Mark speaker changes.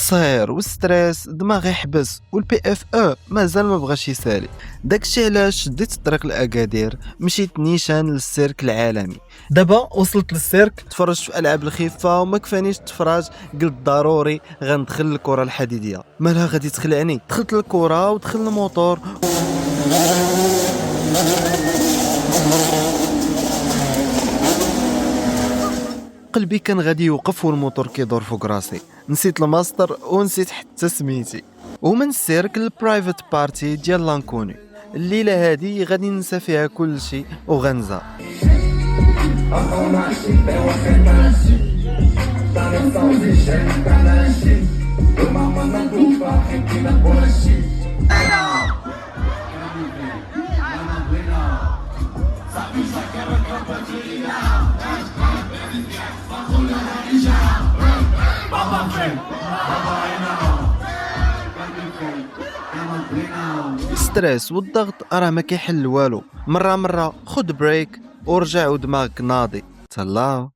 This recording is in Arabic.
Speaker 1: التصهير والستريس دماغ يحبس، والبي اف او مازال ما بغاش يسالي. داكشي علاش شديت الطريق لاكادير، مشيت نيشان للسيرك العالمي.
Speaker 2: دابا وصلت للسيرك.
Speaker 1: تفرجت في العاب الخفه وما كفانيش التفراج، قلت ضروري غندخل الكره الحديديه. مالها غادي تخلعني؟ دخلت الكره ودخل الموتور. قلبي كان غادي يوقف والموتور كيدور فوق راسي. نسيت الماستر ونسيت حتى سميتي. ومن السيرك البرايفت بارتي ديال لانكوني. الليله هادي غادي ننسى فيها كل شيء وغنزه. ستريس والضغط راه ما كيحل والو. مره خد بريك ورجع ودماغك ناضي. تهلاو.